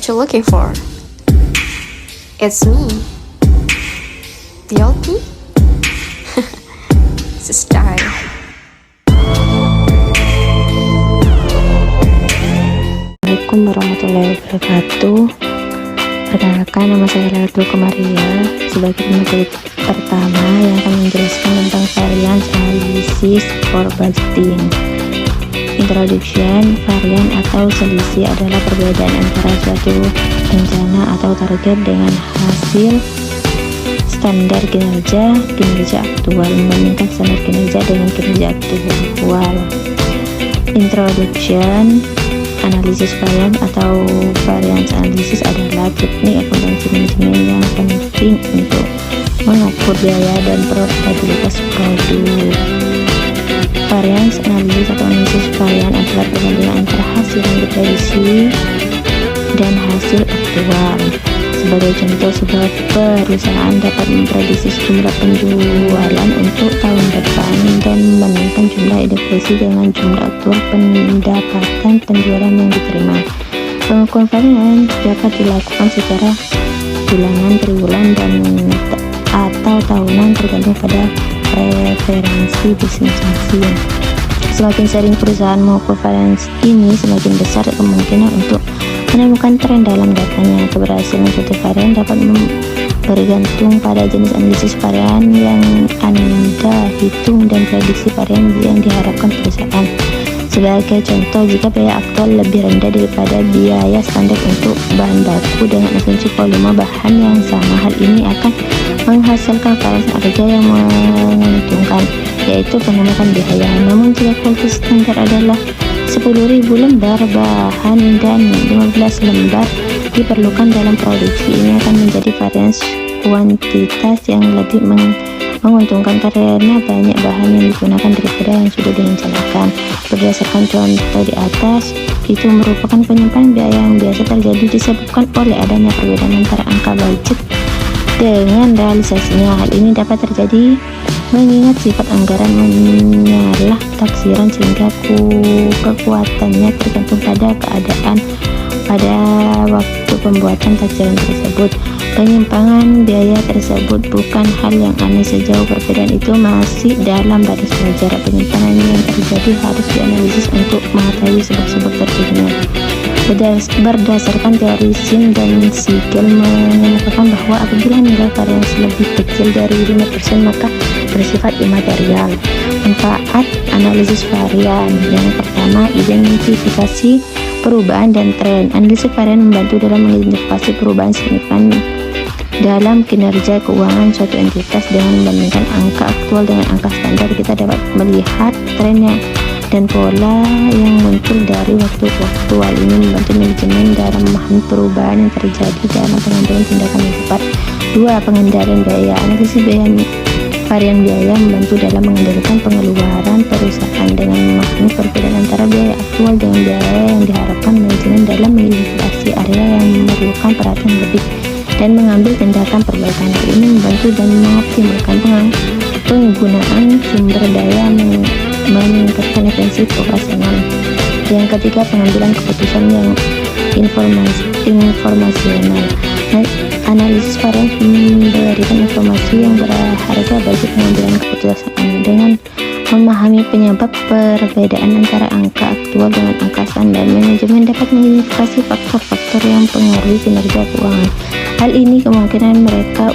what you're looking for. It's me, the old me. It's a style. Assalamualaikum warahmatullahi wabarakatuh. Perkenalkan, nama saya Lailatul Qamaria sebagai pemateri pertama yang akan menjelaskan tentang variance analysis for budgeting. Introduction. Varian atau selisih adalah perbedaan antara suatu rencana atau target dengan hasil standar kinerja aktual membandingkan standar kinerja dengan kinerja aktual. Introduction. Analisis varian atau variance analysis adalah teknik akuntansi manajemen yang penting untuk mengukur biaya dan profitabilitas produk. Variance analysis atau analisis varian adalah perbandingan antara hasil yang diprediksi dan hasil aktual. Sebagai contoh, sebuah perusahaan dapat memprediksi jumlah penjualan untuk tahun depan dan membandingkan jumlah yang diprediksi dengan jumlah aktual pendapatan penjualan yang diterima. Pengukuran varian dapat dilakukan secara bulanan, triwulan, dan atau tahunan tergantung pada preferensi bisnis masing-masing. Semakin sering perusahaan mengukur varians ini, semakin besar kemungkinan untuk menemukan tren dalam datanya. Keberhasilan suatu varian dapat bergantung pada jenis analisis varian yang Anda hitung dan prediksi varian yang diharapkan perusahaan. Sebagai contoh, jika biaya aktual lebih rendah daripada biaya standar untuk bahan baku dengan asumsi volume bahan yang sama, hal ini akan menghasilkan varians harga yang menguntungkan, yaitu pengenalan biaya. Namun jika kualitas standar adalah 10.000 lembar bahan dan 15 lembar diperlukan dalam produksi, ini akan menjadi varians kuantitas yang lebih menguntungkan karena banyak bahan yang digunakan daripada yang sudah direncanakan. Berdasarkan contoh di atas, itu merupakan penyimpanan biaya yang biasa terjadi disebabkan oleh adanya perbedaan antara angka budget dengan realisasinya. Hal ini dapat terjadi mengingat sifat anggaran menyalah taksiran sehingga kekuatannya tergantung pada keadaan pada waktu pembuatan taksiran tersebut. Penyimpangan biaya tersebut bukan hal yang aneh sejauh perbedaan itu masih dalam batas wajar. Penyimpangan yang terjadi harus dianalisis untuk mengetahui sebab-sebab terjadinya. Berdasarkan teori Sim dan Siegel mengemukakan bahwa apabila nilai varians lebih kecil dari 5%, maka bersifat imaterial. Manfaat analisis varian. Yang pertama, identifikasi perubahan dan tren. Analisis varian membantu dalam mengidentifikasi perubahan signifikan dalam kinerja keuangan suatu entitas. Dengan membandingkan angka aktual dengan angka standar, kita dapat melihat trennya dan pola yang muncul dari waktu ke waktu. Hal ini membantu manajemen dalam memahami perubahan yang terjadi dalam pengambilan tindakan yang tepat. 2. Pengendalian biaya. Analisis varian biaya membantu dalam mengendalikan pengeluaran perusahaan. Dengan memahami perbedaan antara biaya aktual dengan biaya yang diharapkan, manajemen dalam mengidentifikasi area yang memerlukan perhatian lebih dan mengambil tindakan perbaikan. Hal ini membantu dan mengoptimalkan penggunaan sumber daya, meningkatkan efisiensi operasional. Yang ketiga, pengambilan keputusan yang informasional. Analisis varian memberikan informasi yang berharga bagi pengambilan keputusan. Dengan memahami penyebab perbedaan antara angka aktual dengan angka standar, manajemen dapat mengidentifikasi faktor-faktor yang mempengaruhi kinerja keuangan. Hal ini kemungkinan mereka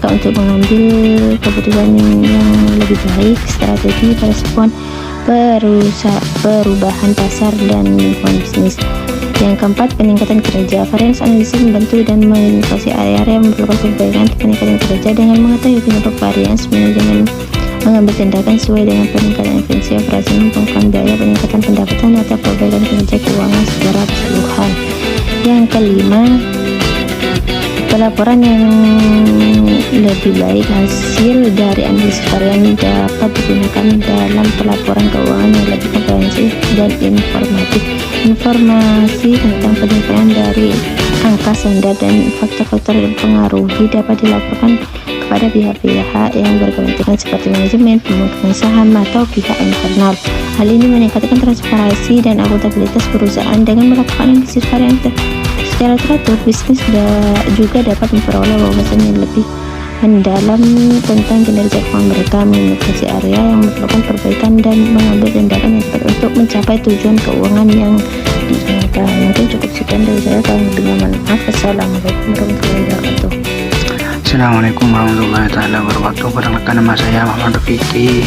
untuk mengambil keputusan yang lebih baik, strategi respon perubahan pasar dan lingkungan bisnis. Yang keempat, peningkatan kinerja. Variance analysis membantu dan mengidentifikasi area-area yang memerlukan perbaikan peningkatan kinerja. Dengan mengetahui penyebab variance, manajemen mengambil tindakan sesuai dengan peningkatan efisiensi operasional, pengukuran biaya, peningkatan pendapatan, atau perbaikan kinerja keuangan secara keseluruhan. Yang kelima, pelaporan yang lebih baik. Hasil dari analisis varian dapat digunakan dalam pelaporan keuangan yang lebih komprehensif dan informatif. Informasi tentang penilaian dari angka standar dan faktor-faktor yang mempengaruhi dapat dilaporkan kepada pihak-pihak yang berkepentingan seperti manajemen, pemegang saham, atau pihak internal. Hal ini meningkatkan transparansi dan akuntabilitas perusahaan. Dengan melakukan analisis varian Secara teratur, bisnis juga dapat memperoleh wawasan yang lebih mendalam tentang kinerja keuangan mereka, mengidentifikasi area yang memerlukan perbaikan, dan mengambil tindakan yang tepat untuk mencapai tujuan keuangan yang diinginkan. Mungkin cukup sekian dari saya, kalau lebih maaf. Assalamualaikum warahmatullahi wabarakatuh. Assalamualaikum warahmatullahi wabarakatuh. Perkenalkan, nama saya Muhammad Fikri.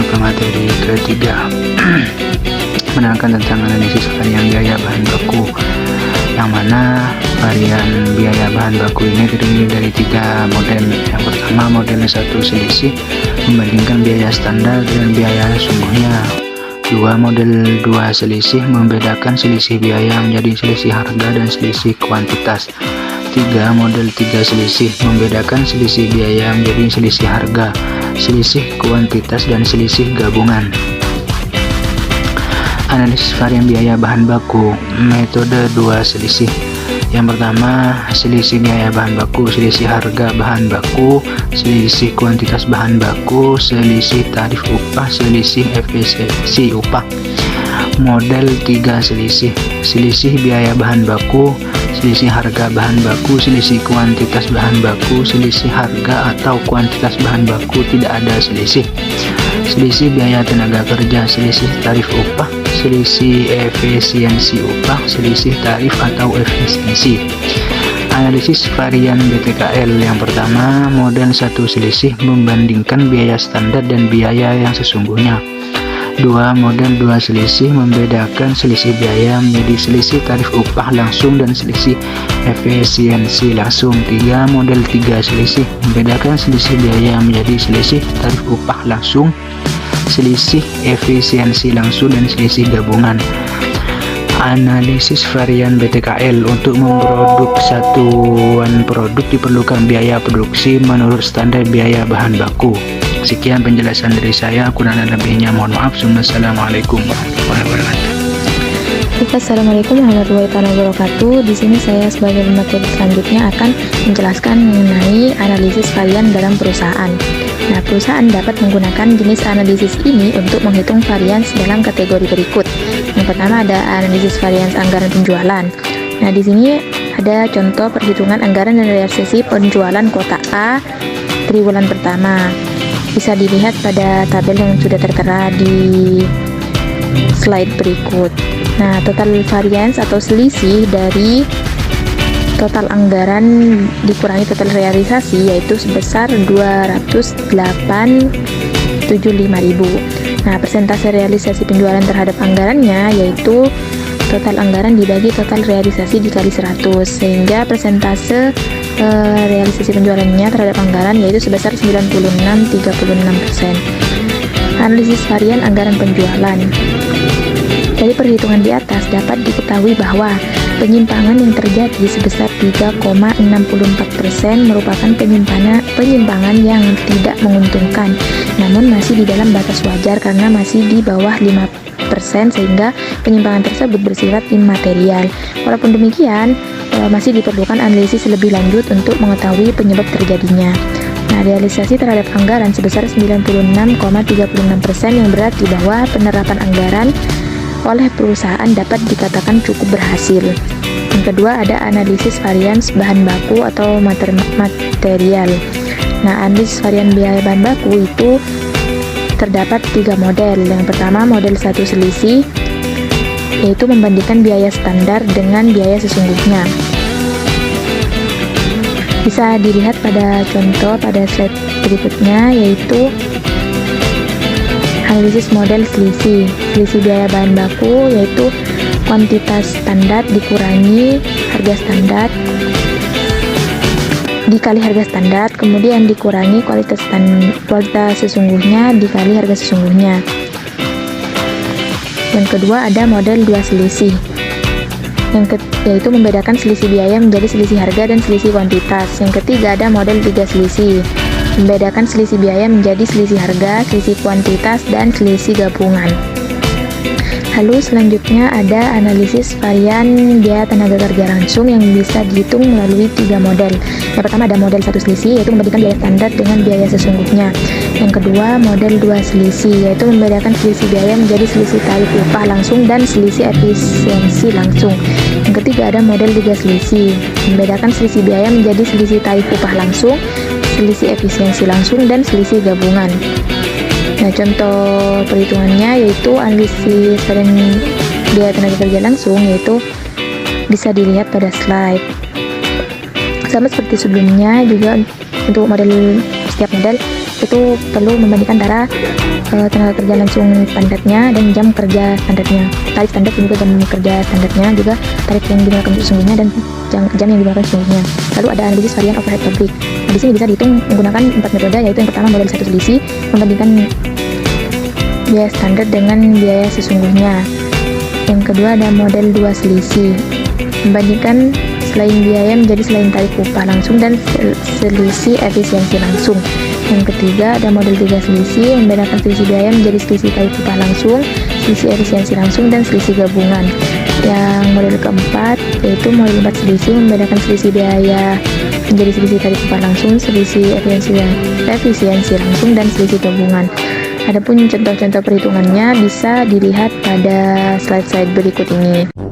Ke materi ketiga menerangkan tentang analisis varian biaya bahan baku, yang mana varian biaya bahan baku ini terdiri dari 3 model. Yang pertama, model 1 selisih membandingkan biaya standar dan biaya sesungguhnya. 2 model 2 selisih membedakan selisih biaya menjadi selisih harga dan selisih kuantitas. 3 model 3 selisih membedakan selisih biaya menjadi selisih harga, selisih kuantitas, dan selisih gabungan. Analisis varian biaya bahan baku, metode 2 selisih. Yang pertama, selisih biaya bahan baku, selisih harga bahan baku, selisih kuantitas bahan baku, selisih tarif upah, selisih efisiensi upah. Model 3 selisih, selisih biaya bahan baku, selisih harga bahan baku, selisih kuantitas bahan baku, selisih harga atau kuantitas bahan baku tidak ada selisih. Selisih biaya tenaga kerja, selisih tarif upah, selisih efisiensi upah, selisih tarif atau efisiensi. Analisis varian BTKL. Yang pertama, model 1 selisih membandingkan biaya standar dan biaya yang sesungguhnya. 2 model 2 selisih membedakan selisih biaya menjadi selisih tarif upah langsung dan selisih efisiensi langsung. 3 model 3 selisih membedakan selisih biaya menjadi selisih tarif upah langsung, selisih efisiensi langsung, dan selisih gabungan. Analisis varian BTKL. Untuk memproduksi satuan produk diperlukan biaya produksi menurut standar biaya bahan baku. Sekian penjelasan dari saya, kurang lebihnya mohon maaf. Assalamualaikum warahmatullahi wabarakatuh. Assalamualaikum warahmatullahi wabarakatuh. Di sini saya sebagai materi selanjutnya akan menjelaskan mengenai analisis varian dalam perusahaan. Nah, perusahaan dapat menggunakan jenis analisis ini untuk menghitung varians dalam kategori berikut. Yang pertama ada analisis varians anggaran penjualan. Nah, di sini ada contoh perhitungan anggaran dan realisasi penjualan kota A triwulan pertama. Bisa dilihat pada tabel yang sudah tertera di slide berikut. Nah, total variance atau selisih dari total anggaran dikurangi total realisasi yaitu sebesar 208.75.000. Nah, persentase realisasi penjualan terhadap anggarannya yaitu total anggaran dibagi total realisasi dikali 100, sehingga persentase realisasi penjualannya terhadap anggaran yaitu sebesar 96,36%. Analisis varian anggaran penjualan. Dari perhitungan di atas dapat diketahui bahwa penyimpangan yang terjadi sebesar 3,64% merupakan penyimpangan yang tidak menguntungkan, namun masih di dalam batas wajar karena masih di bawah 5%, sehingga penyimpangan tersebut bersifat imaterial. Walaupun demikian, masih diperlukan analisis lebih lanjut untuk mengetahui penyebab terjadinya. Nah, realisasi terhadap anggaran sebesar 96,36% yang berarti bahwa penerapan anggaran oleh perusahaan dapat dikatakan cukup berhasil. Yang kedua ada analisis varians bahan baku atau material. Nah, analisis varian biaya bahan baku itu terdapat 3 model. Yang pertama model 1 selisih, yaitu membandingkan biaya standar dengan biaya sesungguhnya. Bisa dilihat pada contoh pada slide berikutnya, yaitu analisis model selisih. Selisih biaya bahan baku yaitu kuantitas standar dikurangi harga standar dikali harga standar, kemudian dikurangi kualitas sesungguhnya dikali harga sesungguhnya. Yang kedua ada model 2 selisih, yaitu membedakan selisih biaya menjadi selisih harga dan selisih kuantitas. Yang ketiga ada model 3 selisih, membedakan selisih biaya menjadi selisih harga, selisih kuantitas, dan selisih gabungan. Lalu selanjutnya ada analisis varian biaya tenaga kerja langsung yang bisa dihitung melalui 3 model. Yang pertama ada model 1 selisih, yaitu membandingkan biaya standar dengan biaya sesungguhnya. Yang kedua model 2 selisih, yaitu membedakan selisih biaya menjadi selisih tarif upah langsung dan selisih efisiensi langsung. Yang Yang ketiga ada model tiga selisih, membedakan selisih biaya menjadi selisih tarif upah langsung, selisih efisiensi langsung, dan selisih gabungan. Nah, contoh perhitungannya yaitu analisis varian biaya tenaga kerja langsung, yaitu bisa dilihat pada slide. Sama seperti sebelumnya juga untuk setiap model itu perlu membandingkan antara tenaga kerja langsung standarnya dan jam kerja standarnya, tarif standar dan juga jam kerja standarnya, juga tarif yang digunakan sesungguhnya dan jam yang digunakan sesungguhnya. Lalu ada analisis varian overhead pabrik. Nah, di sini bisa dihitung menggunakan 4 metode, yaitu yang pertama model satu selisih, membandingkan biaya standar dengan biaya sesungguhnya. Yang kedua ada model dua selisih, membandingkan selain biaya menjadi selain tarif upah langsung dan selisih efisiensi langsung. Yang ketiga ada model tiga selisih, membedakan selisih biaya menjadi selisih tarif upah langsung, selisih efisiensi langsung, dan selisih gabungan. Yang model keempat yaitu model 4 selisih, membedakan selisih biaya menjadi selisih tarif upah langsung, selisih efisiensi langsung, dan selisih gabungan. Adapun contoh-contoh perhitungannya bisa dilihat pada slide-slide berikut ini.